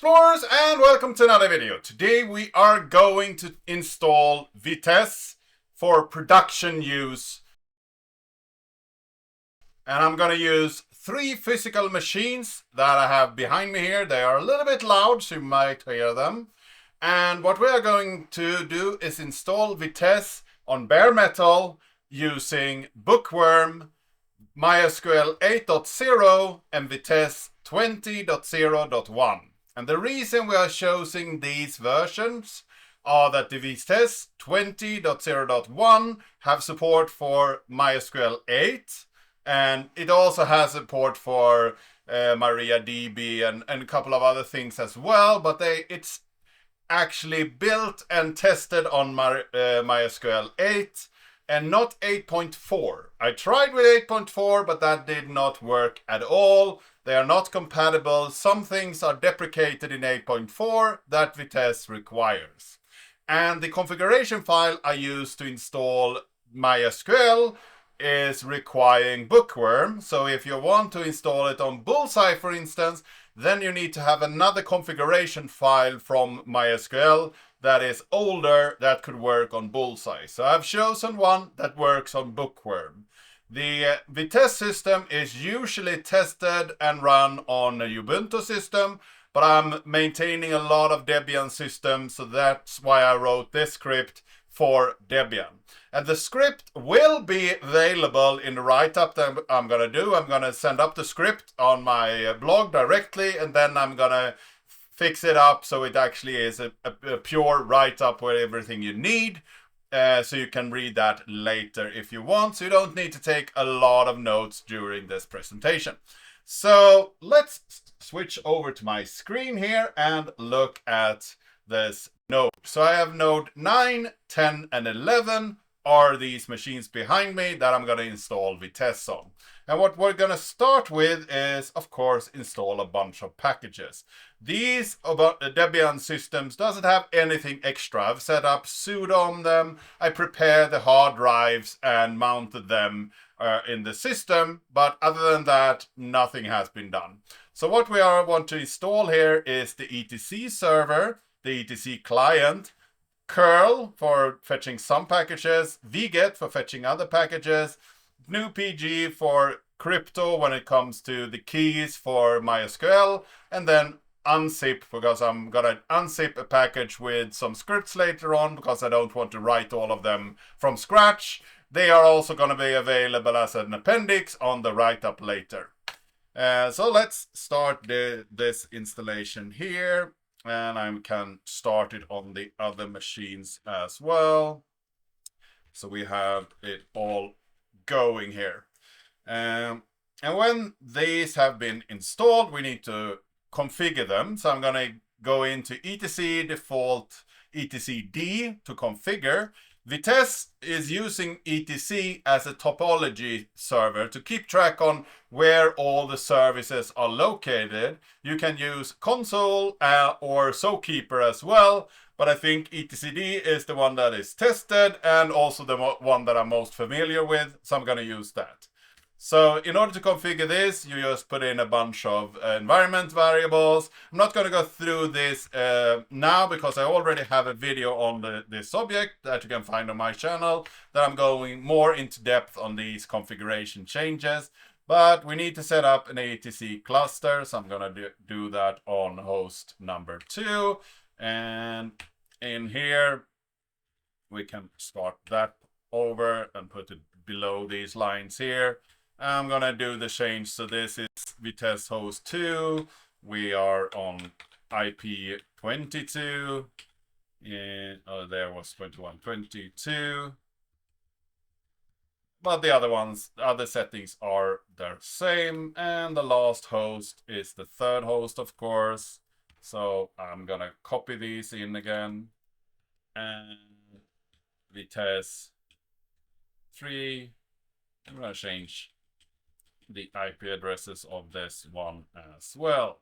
explorers, and welcome to another video. Today we are going to install Vitess for production use. And I'm going to use 3 physical machines that I have behind me here. They are a little bit loud, so you might hear them. And what we are going to do is install Vitess on bare metal using Bookworm, MySQL 8.0 and Vitess 20.0.1. And the reason we are choosing these versions are that the Vitess 20.0.1 have support for MySQL 8, and it also has support for MariaDB and a couple of other things as well, but it's actually built and tested on MySQL 8 and not 8.4. I tried with 8.4, but that did not work at all. They are not compatible. Some things are deprecated in 8.4 that Vitess requires. And the configuration file I use to install MySQL is requiring Bookworm. So if you want to install it on Bullseye, for instance, then you need to have another configuration file from MySQL that is older that could work on Bullseye. So I've chosen one that works on Bookworm. The Vitess system is usually tested and run on a Ubuntu system, but I'm maintaining a lot of Debian systems, so that's why I wrote this script for Debian. And the script will be available in the write-up that I'm going to do. I'm going to send up the script on my blog directly, and then I'm going to fix it up so it actually is a pure write-up with everything you need. So you can read that later if you want. So you don't need to take a lot of notes during this presentation. So let's switch over to my screen here and look at this node. So I have node 9, 10, and 11 are these machines behind me that I'm going to install Vitess on. And what we're going to start with is, of course, install a bunch of packages. These Debian systems doesn't have anything extra. I've set up sudo on them. I prepared the hard drives and mounted them in the system. But other than that, nothing has been done. So what we want to install here is the etc server, the etc client, curl for fetching some packages, vget for fetching other packages, GNU-PG for crypto when it comes to the keys for MySQL, and then unzip, because I'm gonna unzip a package with some scripts later on because I don't want to write all of them from scratch. They are also gonna be available as an appendix on the write-up later. So let's start this installation here, and I can start it on the other machines as well. So we have it all going here. And when these have been installed, we need to configure them. So I'm going to go into etc default etc-d to configure. Vitess is using etc as a topology server to keep track on where all the services are located. You can use console or Zookeeper as well, but I think etc-d is the one that is tested and also the one that I'm most familiar with, so I'm going to use that. So in order to configure this, you just put in a bunch of environment variables. I'm not going to go through this now because I already have a video on this object that you can find on my channel that I'm going more into depth on these configuration changes. But we need to set up an etc cluster, so I'm going to do that on host number 2. And in here, we can start that over and put it below these lines here. I'm going to do the change. So this is Vitess host 2. We are on IP 22. There was 2122. But the other settings are the same. And the last host is the third host, of course. So I'm going to copy these in again. And Vitess 3. I'm going to change the IP addresses of this one as well.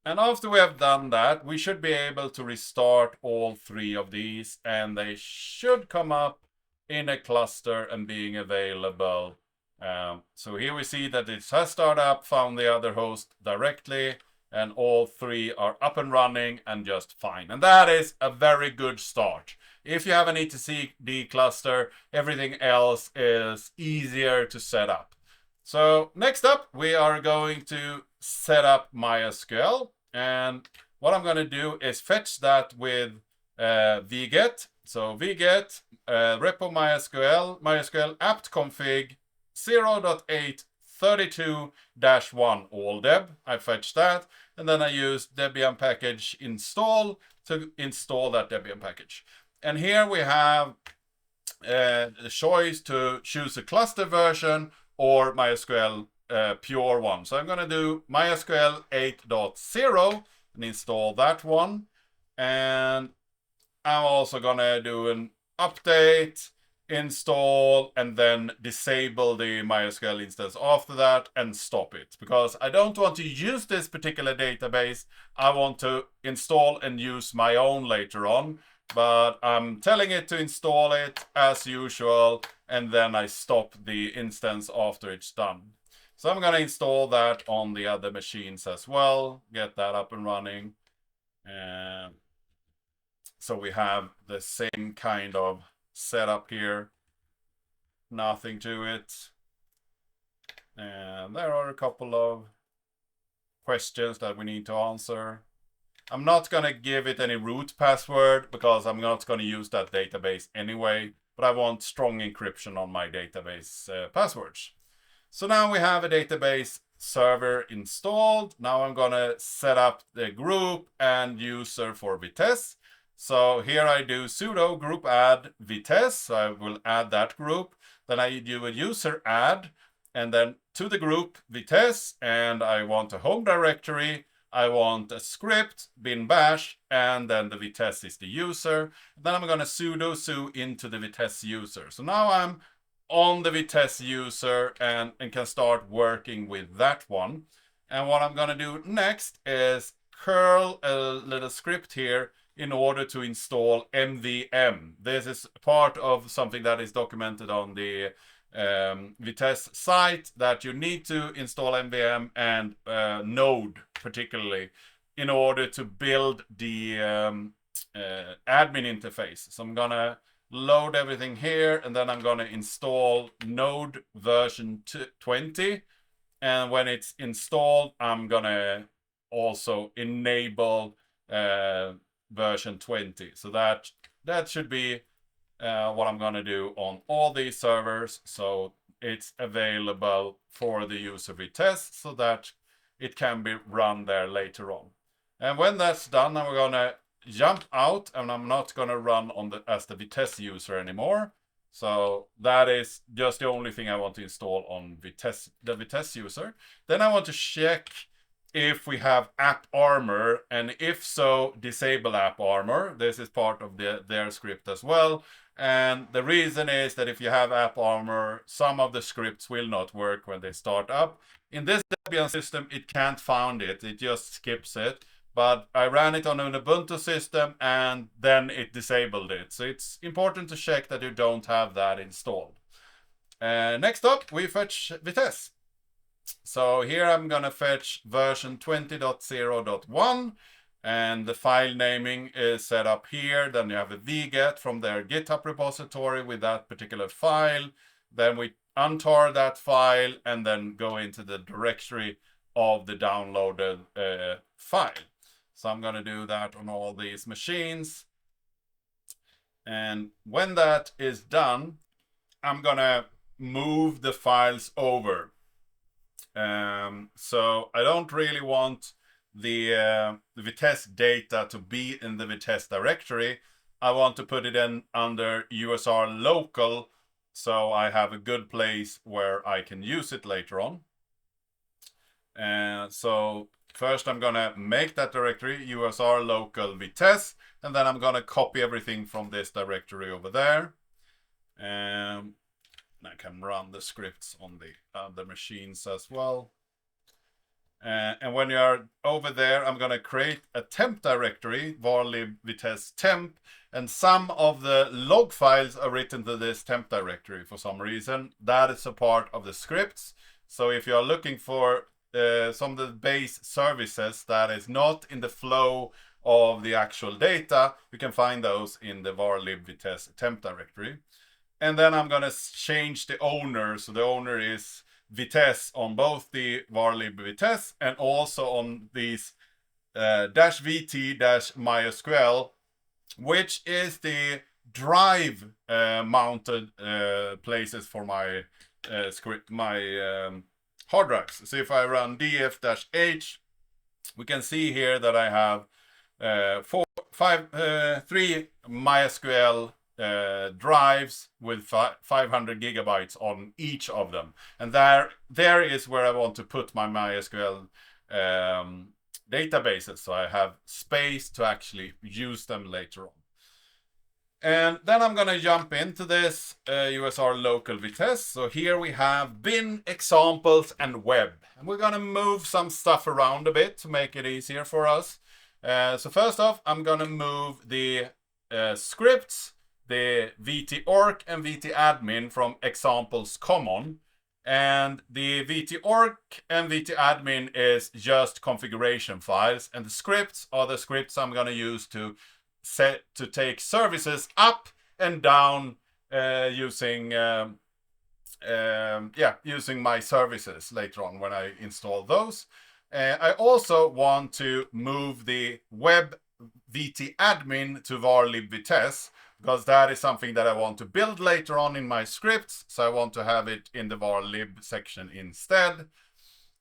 And after we have done that, we should be able to restart all 3 of these, and they should come up in a cluster and being available. So here we see that it has started up, found the other host directly, and all 3 are up and running and just fine. And that is a very good start. If you have an etcd cluster, everything else is easier to set up. So next up, we are going to set up MySQL. And what I'm going to do is fetch that with vget. So vget repo MySQL apt config 0.832-1 all deb. I fetch that, and then I use Debian package install to install that Debian package. And here we have the choice to choose a cluster version or MySQL pure one. So I'm going to do MySQL 8.0 and install that one. And I'm also going to do an update, install, and then disable the MySQL instance after that and stop it. Because I don't want to use this particular database. I want to install and use my own later on. But I'm telling it to install it as usual, and then I stop the instance after it's done. So I'm going to install that on the other machines as well, get that up and running. So we have the same kind of setup here, nothing to it. And there are a couple of questions that we need to answer. I'm not going to give it any root password because I'm not going to use that database anyway, but I want strong encryption on my database passwords. So now we have a database server installed. Now I'm going to set up the group and user for Vitess. So here I do sudo group add Vitess. So I will add that group. Then I do a user add, and then to the group Vitess, and I want a home directory. I want a script, bin bash, and then the Vitess is the user. Then I'm going to sudo su into the Vitess user. So now I'm on the Vitess user and can start working with that one. And what I'm going to do next is curl a little script here in order to install MVM. This is part of something that is documented on the Vitess site, that you need to install MVM and Node particularly in order to build the admin interface. So I'm gonna load everything here, and then I'm gonna install Node version 20, and when it's installed I'm gonna also enable version 20. So that should be what I'm going to do on all these servers, so it's available for the user Vitess so that it can be run there later on. And when that's done, I'm going to jump out, and I'm not going to run on as the Vitess user anymore. So that is just the only thing I want to install on Vitess, the Vitess user. Then I want to check if we have AppArmor, and if so, disable AppArmor. This is part of their script as well. And the reason is that if you have AppArmor, some of the scripts will not work when they start up. In this Debian system, it can't find it. It just skips it. But I ran it on an Ubuntu system, and then it disabled it. So it's important to check that you don't have that installed. Next up, we fetch Vitess. So here I'm going to fetch version 20.0.1, and the file naming is set up here. Then you have a vget from their GitHub repository with that particular file. Then we untar that file and then go into the directory of the downloaded file. So I'm going to do that on all these machines. And when that is done, I'm going to move the files over. So I don't really want the Vitess data to be in the Vitess directory. I want to put it in under USR local, so I have a good place where I can use it later on. So first I'm gonna make that directory USR local Vitess, and then I'm gonna copy everything from this directory over there. I can run the scripts on the other machines as well. And when you're over there, I'm going to create a temp directory, varlib vitess temp, and some of the log files are written to this temp directory for some reason. That is a part of the scripts. So if you're looking for some of the base services that is not in the flow of the actual data. You can find those in the var lib vitess temp directory. And then I'm going to change the owner. So the owner is Vitess on both the var lib vitess and also on these -vt -mysql, which is the drive mounted places for my script, my hard drives. So if I run df-h, we can see here that I have 3 MySQL drives with 500 gigabytes on each of them, and there is where I want to put my MySQL databases, so I have space to actually use them later on. And then I'm going to jump into this USR local Vitess. So here we have bin, examples, and web. And we're going to move some stuff around a bit to make it easier for us. So first off, I'm going to move the scripts, the vtorg and vtadmin from examples common. And the vtorg and vtadmin is just configuration files. And the scripts are the scripts I'm going to use to take services up and down using using my services later on when I install those. I also want to move the web vtadmin to var lib vitess, because that is something that I want to build later on in my scripts. So I want to have it in the var lib section instead.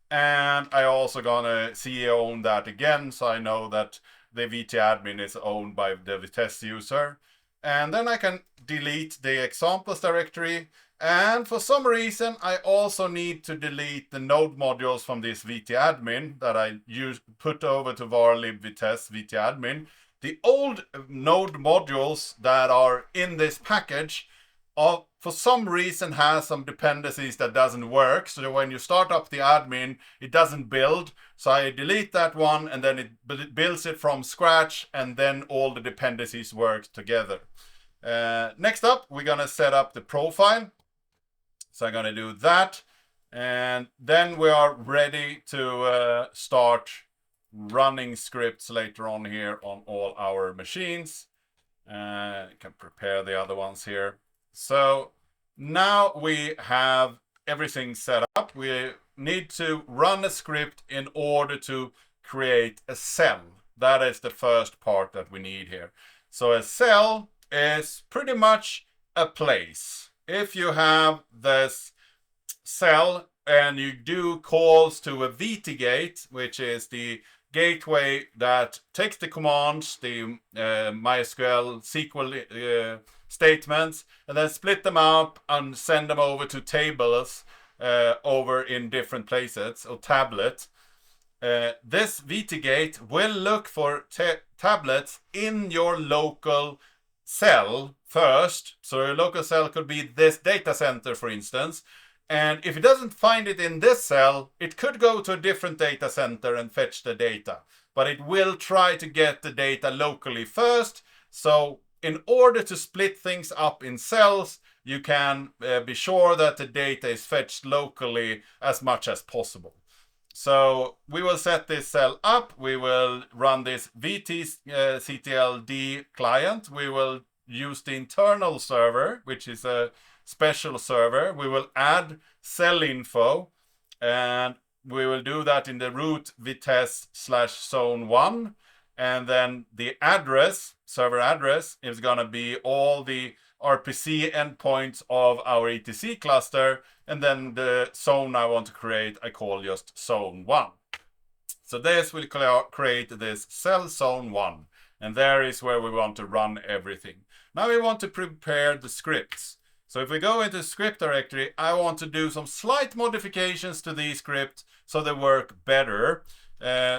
And I also gonna CEO own that again, so I know that the vtadmin is owned by the Vitess user. And then I can delete the examples directory. And for some reason, I also need to delete the node modules from this vtadmin that I put over to var lib vitess vtadmin. The old node modules that are in this package for some reason has some dependencies that doesn't work. So when you start up the admin, it doesn't build. So I delete that one, and then it builds it from scratch, and then all the dependencies work together. Next up, we're going to set up the profile. So I'm going to do that. And then we are ready to start running scripts later on here on all our machines. Can prepare the other ones here. So now we have everything set up. We need to run a script in order to create a cell. That is the first part that we need here. So a cell is pretty much a place. If you have this cell and you do calls to a vtgate, which is the gateway that takes the commands, the MySQL SQL statements, and then split them up and send them over to tables over in different places or tablet. This vtgate will look for tablets in your local cell first. So your local cell could be this data center, for instance. And if it doesn't find it in this cell, it could go to a different data center and fetch the data. But it will try to get the data locally first. So in order to split things up in cells, you can be sure that the data is fetched locally as much as possible. So we will set this cell up. We will run this vtctld client. We will use the internal server, which is a special server. We will add cell info, and we will do that in the root vitess/zone1. And then the address, server address, is going to be all the RPC endpoints of our ETC cluster. And then the zone I want to create, I call just zone 1. So this will create this cell zone 1. And there is where we want to run everything. Now we want to prepare the scripts. So if we go into script directory, I want to do some slight modifications to these scripts so they work better.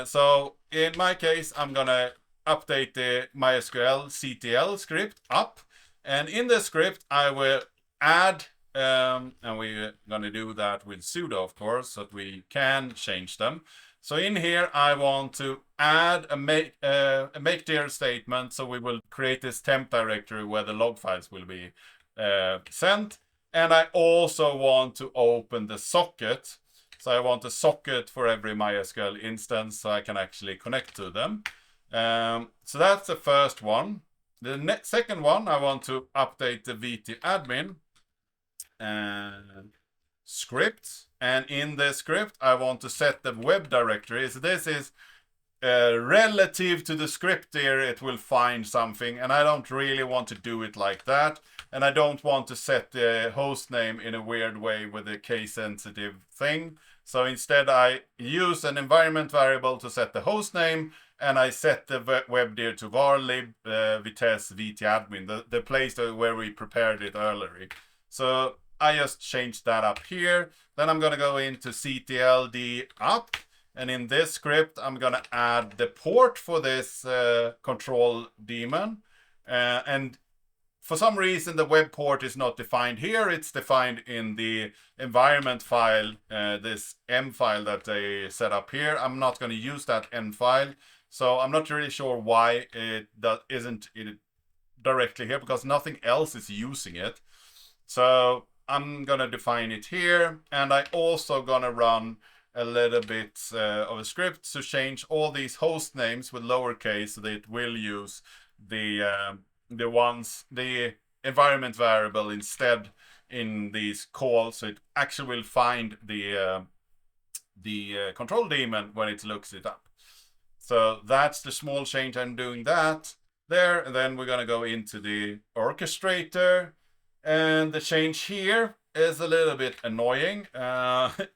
So in my case, I'm going to update the MySQL CTL script up. And in the script, I will add, and we're going to do that with sudo, of course, so that we can change them. So in here, I want to add a make dir statement. So we will create this temp directory where the log files will be sent. And I also want to open the socket So I want a socket for every MySQL instance so I can actually connect to them. So that's the first one. The second one, I want to update the VT admin script. And in the script, I want to set the web directory. So this is relative to the script here, it will find something, and I don't really want to do it like that, and I don't want to set the host name in a weird way with a case sensitive thing. So instead I use an environment variable to set the host name, and I set the webdir to varlib Vitess vtadmin, the place where we prepared it earlier. So I just changed that up here. Then I'm going to go into ctld up. And in this script, I'm going to add the port for this control daemon. And for some reason, the web port is not defined here. It's defined in the environment file, this M file that they set up here. I'm not going to use that M file. So I'm not really sure why it isn't directly here, because nothing else is using it. So I'm going to define it here. And I also going to run a little bit of a script to change all these host names with lowercase so that it will use the environment variable instead in these calls, so it actually will find the control daemon when it looks it up. So that's the small change. I'm doing that there, and then we're going to go into the orchestrator, and the change here is a little bit annoying.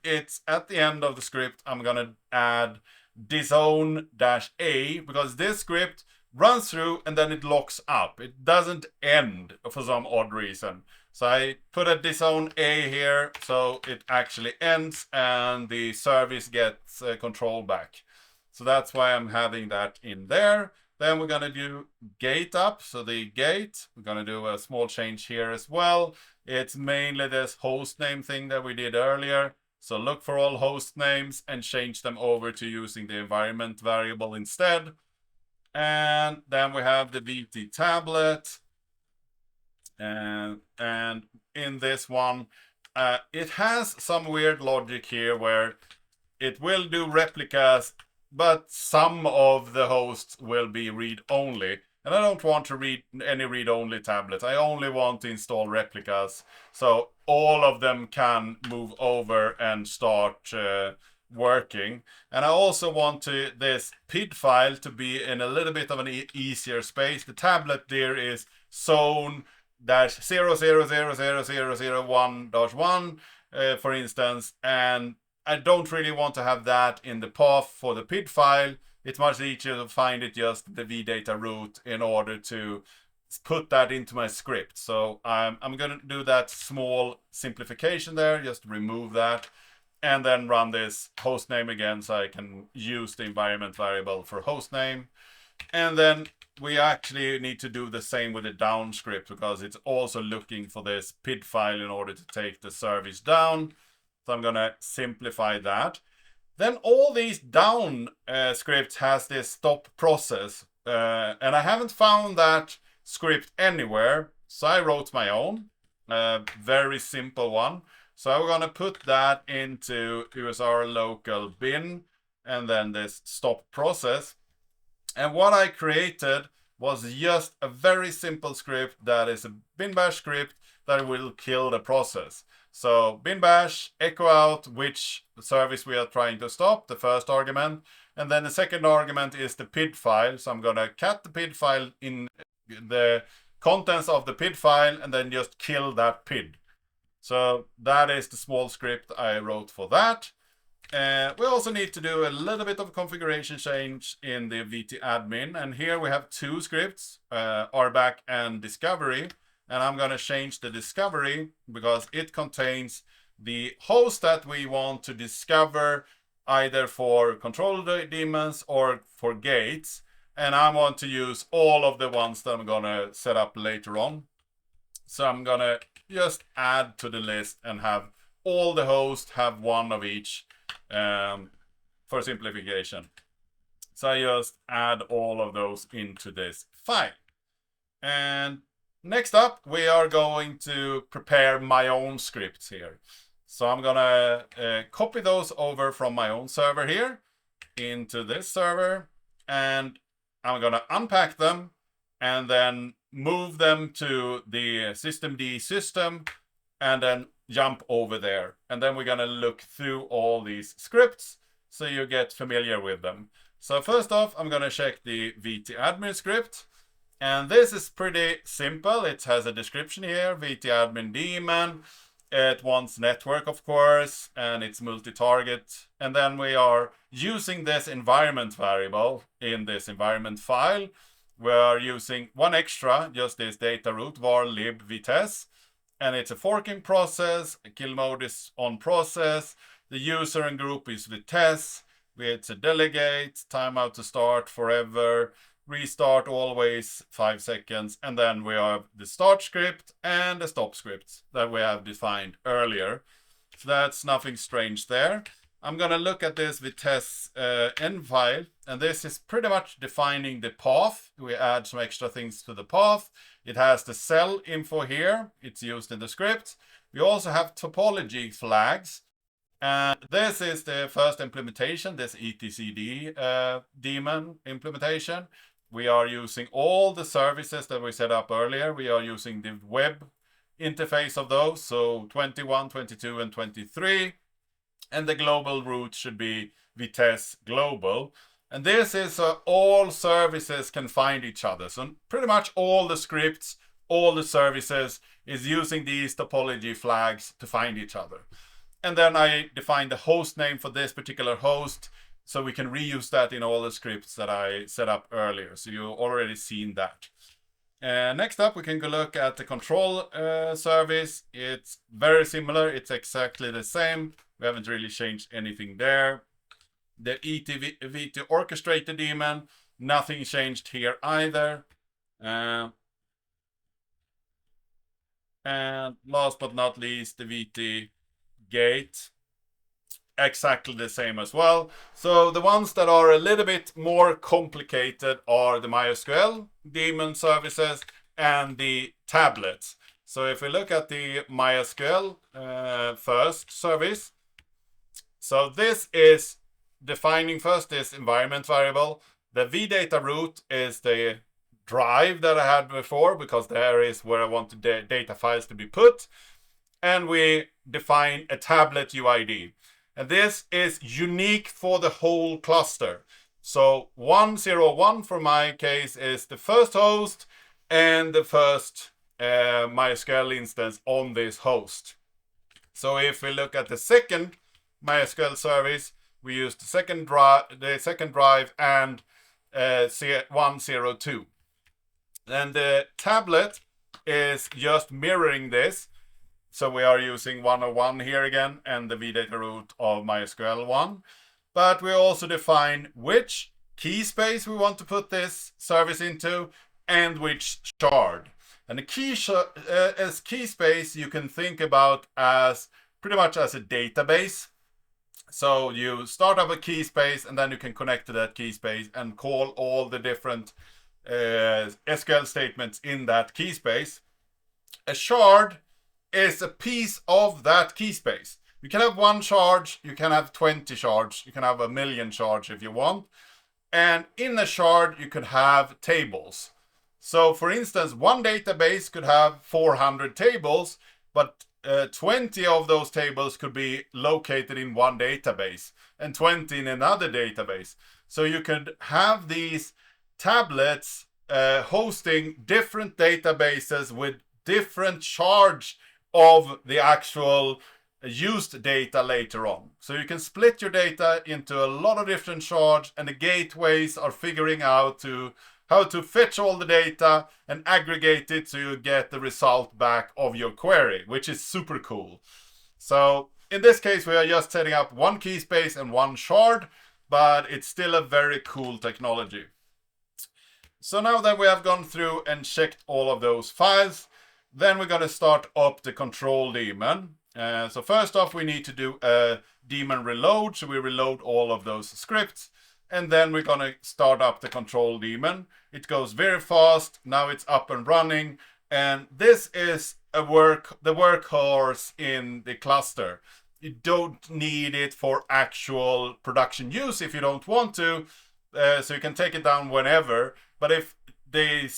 It's at the end of the script. I'm gonna add disown-a because this script runs through and then it locks up. It doesn't end for some odd reason. So I put a disown-a here so it actually ends and the service gets control back. So that's why I'm having that in there. Then we're gonna do gate up. So the gate, we're gonna do a small change here as well. It's mainly this host name thing that we did earlier. So look for all host names and change them over to using the environment variable instead. And then we have the VT tablet. And in this one, it has some weird logic here where it will do replicas, but some of the hosts will be read-only. And I don't want to read any read-only tablets. I only want to install replicas. So all of them can move over and start working. And I also want this PID file to be in a little bit of an easier space. The tablet there is zone-0000001-1, for instance. And I don't really want to have that in the path for the PID file. It's much easier to find it just the vdata root in order to put that into my script. So I'm going to do that small simplification there, just remove that, and then run this host name again so I can use the environment variable for host name. And then we actually need to do the same with the down script because it's also looking for this PID file in order to take the service down. So I'm going to simplify that. Then all these down scripts has this stop process. And I haven't found that script anywhere. So I wrote my own, very simple one. So I'm going to put that into USR local bin and then this stop process. And what I created was just a very simple script that is a bin bash script that will kill the process. So bin bash, echo out which service we are trying to stop, the first argument. And then the second argument is the PID file. So I'm going to cat the PID file in the contents of the PID file and then just kill that PID. So that is the small script I wrote for that. We also need to do a little bit of configuration change in the VT admin. And here we have two scripts, RBAC and discovery. And I'm going to change the discovery because it contains the host that we want to discover either for control daemons or for gates. And I want to use all of the ones that I'm going to set up later on. So I'm going to just add to the list and have all the hosts have one of each for simplification. So I just add all of those into this file. And next up, we are going to prepare my own scripts here. So I'm gonna copy those over from my own server here into this server, and I'm gonna unpack them and then move them to the systemd system and then jump over there. And then we're gonna look through all these scripts so you get familiar with them. So first off, I'm gonna check the vtadmin script. And this is pretty simple. It has a description here, vtadmin daemon. It wants network, of course, and it's multi-target. And then we are using this environment variable in this environment file. We are using one extra, just this data root var lib Vitess. And it's a forking process. Kill mode is on process. The user and group is Vitess. It's a delegate, timeout to start forever, restart always 5 seconds, and then we have the start script and the stop script that we have defined earlier. So that's nothing strange there. I'm gonna look at this Vitess end file, and this is pretty much defining the path. We add some extra things to the path. It has the cell info here. It's used in the script. We also have topology flags. And this is the first implementation, this etcd daemon implementation. We are using all the services that we set up earlier. We are using the web interface of those, so 21, 22, and 23. And the global root should be Vitess global. And this is all services can find each other. So pretty much all the scripts, all the services is using these topology flags to find each other. And then I define the host name for this particular host, so we can reuse that in all the scripts that I set up earlier. So you've already seen that. Next up, we can go look at the control service. It's very similar. It's exactly the same. We haven't really changed anything there. The ETVT orchestrator daemon, nothing changed here either. And last but not least, the VT gate, exactly the same as well. So the ones that are a little bit more complicated are the MySQL daemon services and the tablets. So if we look at the MySQL first service, so this is defining first this environment variable. The vdata root is the drive that I had before, because there is where I want the data files to be put. And we define a tablet UID. And this is unique for the whole cluster. So 101 for my case is the first host and the first MySQL instance on this host. So if we look at the second MySQL service, we use the second drive and 102. And the tablet is just mirroring this. So we are using 101 here again, and the vdata root of MySQL 1. But we also define which key space we want to put this service into and which shard. And the key space you can think about as pretty much as a database. So you start up a key space, and then you can connect to that key space and call all the different SQL statements in that key space. A shard is a piece of that key space. You can have one shard, you can have 20 shards, you can have 1,000,000 shards if you want. And in a shard, you could have tables. So for instance, one database could have 400 tables, but 20 of those tables could be located in one database and 20 in another database. So you could have these tablets hosting different databases with different shards of the actual used data later on. So you can split your data into a lot of different shards, and the gateways are figuring out how to fetch all the data and aggregate it so you get the result back of your query, which is super cool. So in this case, we are just setting up one key space and one shard, but it's still a very cool technology. So now that we have gone through and checked all of those files, then we're going to start up the control daemon. So first off, we need to do a daemon reload. So we reload all of those scripts. And then we're going to start up the control daemon. It goes very fast. Now it's up and running. And this is the workhorse in the cluster. you don't need it for actual production use if you don't want to. So you can take it down whenever. But if the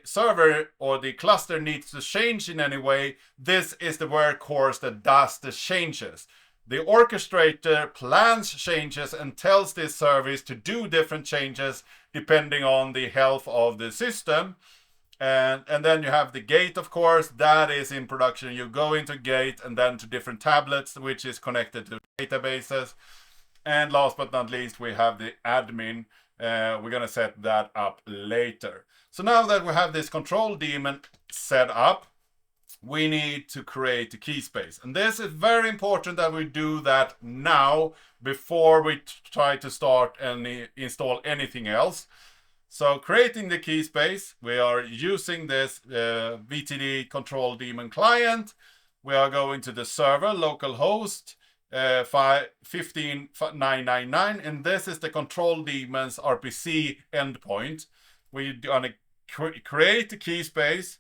server or the cluster needs to change in any way, this is the workhorse that does the changes. The orchestrator plans changes and tells this service to do different changes depending on the health of the system. And then you have the gate, of course, that is in production. You go into gate and then to different tablets, which is connected to databases. And last but not least, we have the admin. We're going to set that up later. So now that we have this control daemon set up, we need to create a key space. And this is very important that we do that now before we try to start and install anything else. So creating the key space, we are using this VTD control daemon client. We are going to the server, localhost 15999, and this is the control daemon's RPC endpoint. We're going to create the key space,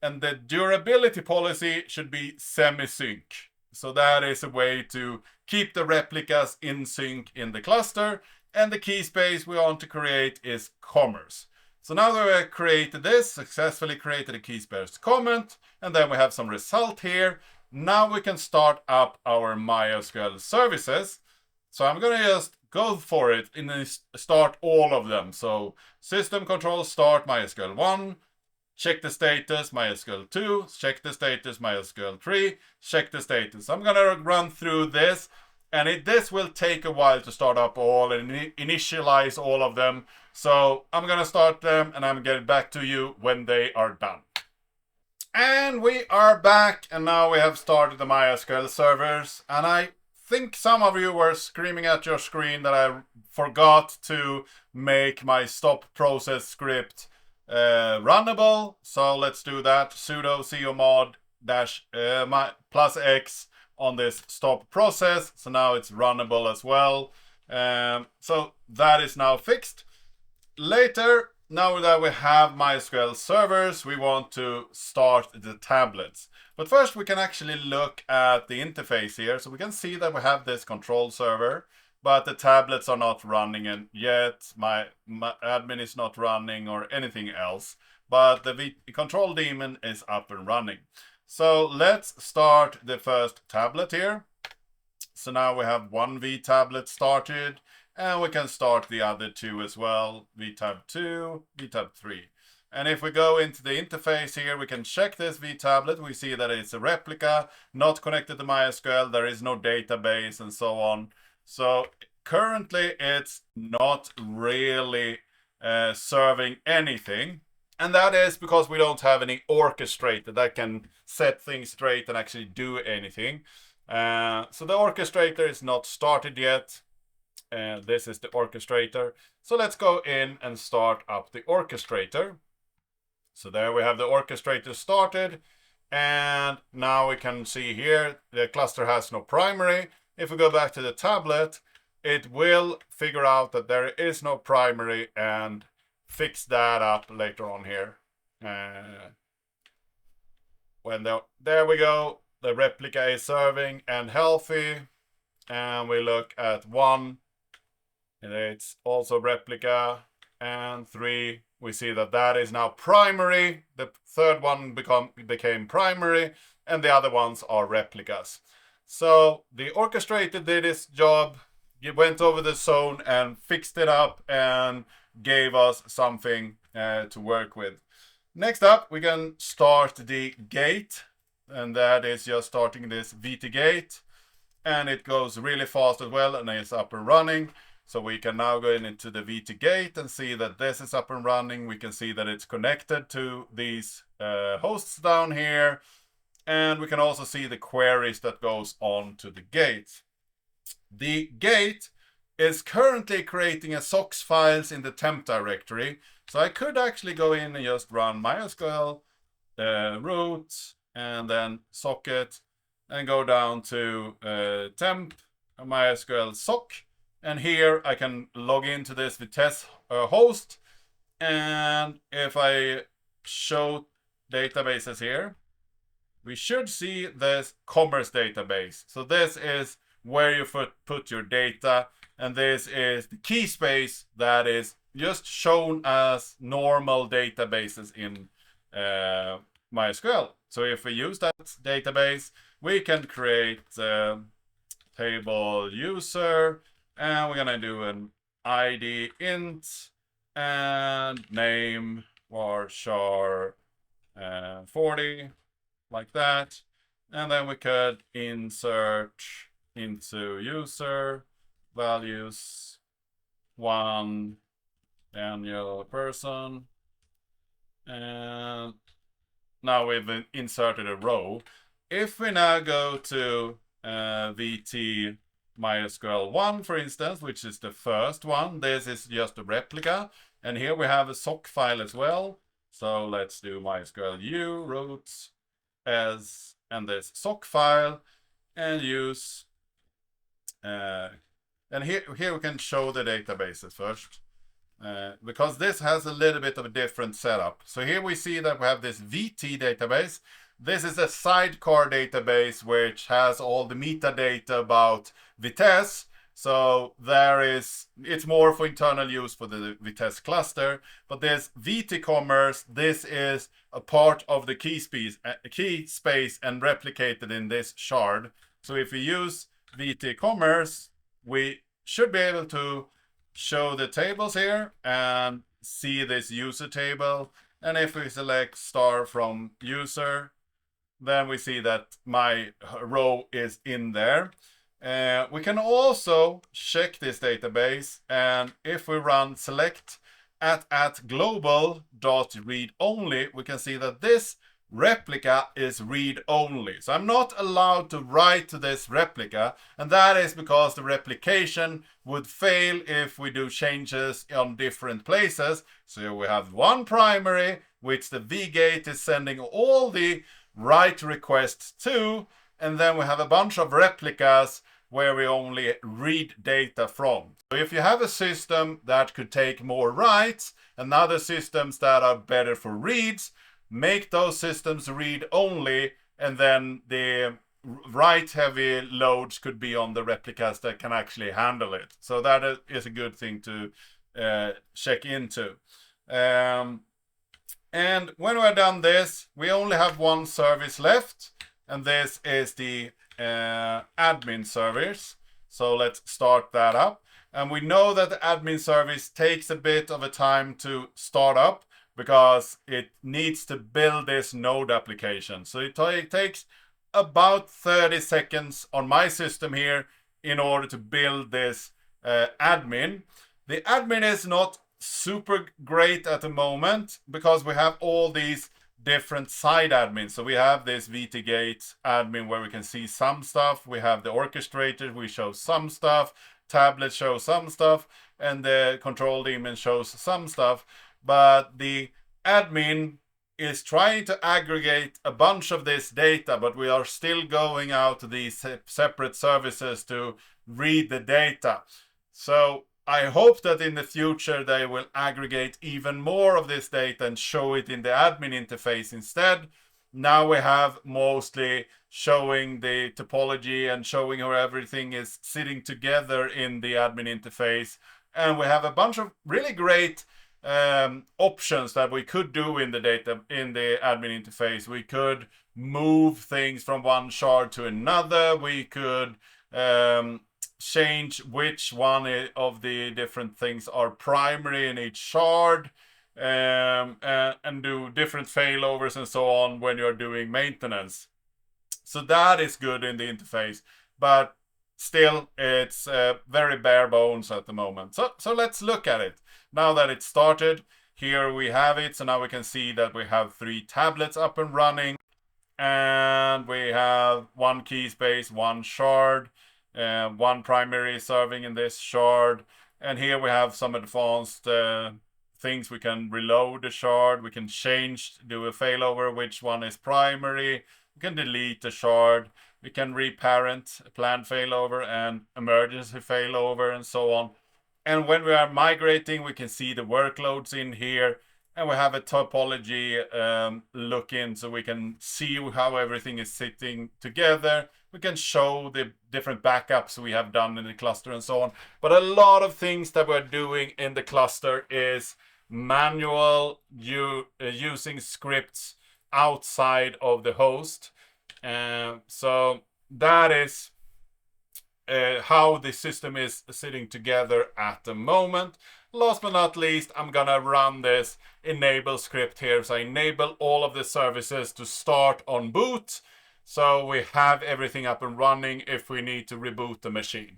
and the durability policy should be semi-sync. So that is a way to keep the replicas in sync in the cluster. And the key space we want to create is commerce. So now that we have created this, successfully created a key space comment, and then we have some result here. Now we can start up our MySQL services. So I'm going to just go for it and start all of them. So system control start MySQL 1, check the status MySQL 2, check the status MySQL 3, check the status. I'm going to run through this. And this will take a while to start up all and initialize all of them. So I'm going to start them and I'm going to get back to you when they are done. And we are back, and now we have started the MySQL servers. And I think some of you were screaming at your screen that I forgot to make my stop process script runnable. So let's do that. Sudo cmod +x on this stop process. So now it's runnable as well. So that is now fixed. Later, now that we have MySQL servers, we want to start the tablets. But first we can actually look at the interface here. So we can see that we have this control server, but the tablets are not running yet. My admin is not running or anything else, but the control daemon is up and running. So let's start the first tablet here. So now we have one vtablet started, and we can start the other two as well. vtab2, vtab3. And if we go into the interface here, we can check this vtablet. We see that it's a replica, not connected to MySQL. There is no database and so on. So currently it's not really serving anything. And that is because we don't have any orchestrator that can set things straight and actually do anything. So the orchestrator is not started yet. This is the orchestrator. So let's go in and start up the orchestrator. So there we have the orchestrator started. And now we can see here the cluster has no primary. If we go back to the tablet, it will figure out that there is no primary and fix that up later on here. There we go. The replica is serving and healthy. And we look at 1. And it's also replica. And 3. We see that that is now primary. The third one became primary. And the other ones are replicas. So the orchestrator did its job. It went over the zone and fixed it up and gave us something to work with. Next up, we can start the gate, and that is just starting this VT gate, and it goes really fast as well, and it's up and running. So we can now go into the VT gate and see that this is up and running. We can see that it's connected to these hosts down here, and we can also see the queries that goes on to the gate. The gate is currently creating a SOX files in the temp directory. So I could actually go in and just run MySQL root and then socket and go down to temp MySQL sock. And here I can log into this Vitess host. And if I show databases here, we should see this commerce database. So this is where you put your data, and this is the key space that is just shown as normal databases in MySQL. So if we use that database, we can create table user, and we're gonna do an ID int and name varchar 40, like that. And then we could insert into user values 1 Daniel person, and now we've inserted a row. If we now go to VT MySQL 1, for instance, which is the first one, this is just a replica, and here we have a sock file as well. So let's do MySQL u root as and this sock file, and use and here we can show the databases first, because this has a little bit of a different setup. So here we see that we have this VT database. This is a sidecar database which has all the metadata about Vitess. So it's more for internal use for the Vitess cluster. But this VT commerce, this is a part of the key space and replicated in this shard. So if we use VT commerce, we should be able to show the tables here and see this user table. And if we select star from user, then we see that my row is in there. We can also check this database, and if we run select at global.read only, we can see that this replica is read only. So I'm not allowed to write to this replica, and that is because the replication would fail if we do changes on different places. So we have one primary, which the vgate is sending all the write requests to, and then we have a bunch of replicas where we only read data from. So if you have a system that could take more writes and other systems that are better for reads, make those systems read only, and then the write heavy loads could be on the replicas that can actually handle it. So that is a good thing to check into. And when we're done this, we only have one service left, and this is the admin service. So let's start that up. And we know that the admin service takes a bit of a time to start up because it needs to build this node application. So it takes about 30 seconds on my system here in order to build this admin. The admin is not super great at the moment because we have all these different side admins. So we have this VTGate admin where we can see some stuff. We have the orchestrator, we show some stuff. Tablet shows some stuff, and the control daemon shows some stuff. But the admin is trying to aggregate a bunch of this data, but we are still going out to these separate services to read the data. So I hope that in the future they will aggregate even more of this data and show it in the admin interface instead. Now we have mostly showing the topology and showing how everything is sitting together in the admin interface. And we have a bunch of really great options that we could do in the admin interface. We could move things from one shard to another. We could change which one of the different things are primary in each shard, and do different failovers and so on when you're doing maintenance. So that is good in the interface, but still it's very bare bones at the moment. So let's look at it. Now that it's started, here we have it. So now we can see that we have 3 tablets up and running, and we have 1 key space, 1 shard, 1 primary serving in this shard. And here we have some advanced things. We can reload the shard, we can do a failover, which one is primary, we can delete the shard, we can reparent a planned failover and emergency failover and so on. And when we are migrating, we can see the workloads in here, and we have a topology look-in, so we can see how everything is sitting together. We can show the different backups we have done in the cluster and so on. But a lot of things that we're doing in the cluster is manual, using scripts outside of the host. So that is how the system is sitting together at the moment. Last but not least, I'm gonna run this enable script here. So I enable all of the services to start on boot, so we have everything up and running if we need to reboot the machine.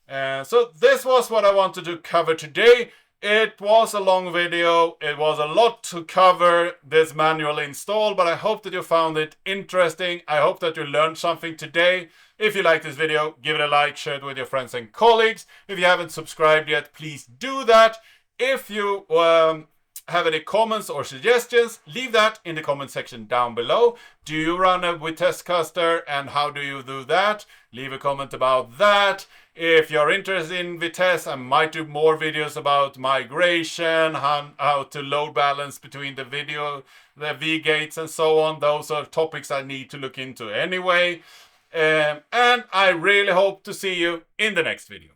So this was what I wanted to cover today. It was a long video. It was a lot to cover, this manual install, but I hope that you found it interesting. I hope that you learned something today. If you like this video, give it a like, share it with your friends and colleagues. If you haven't subscribed yet, please do that. If you have any comments or suggestions, leave that in the comment section down below. Do you run a Vitess cluster, and how do you do that? Leave a comment about that. If you're interested in Vitess, I might do more videos about migration, how to load balance between the V-gates and so on. Those are topics I need to look into anyway. And I really hope to see you in the next video.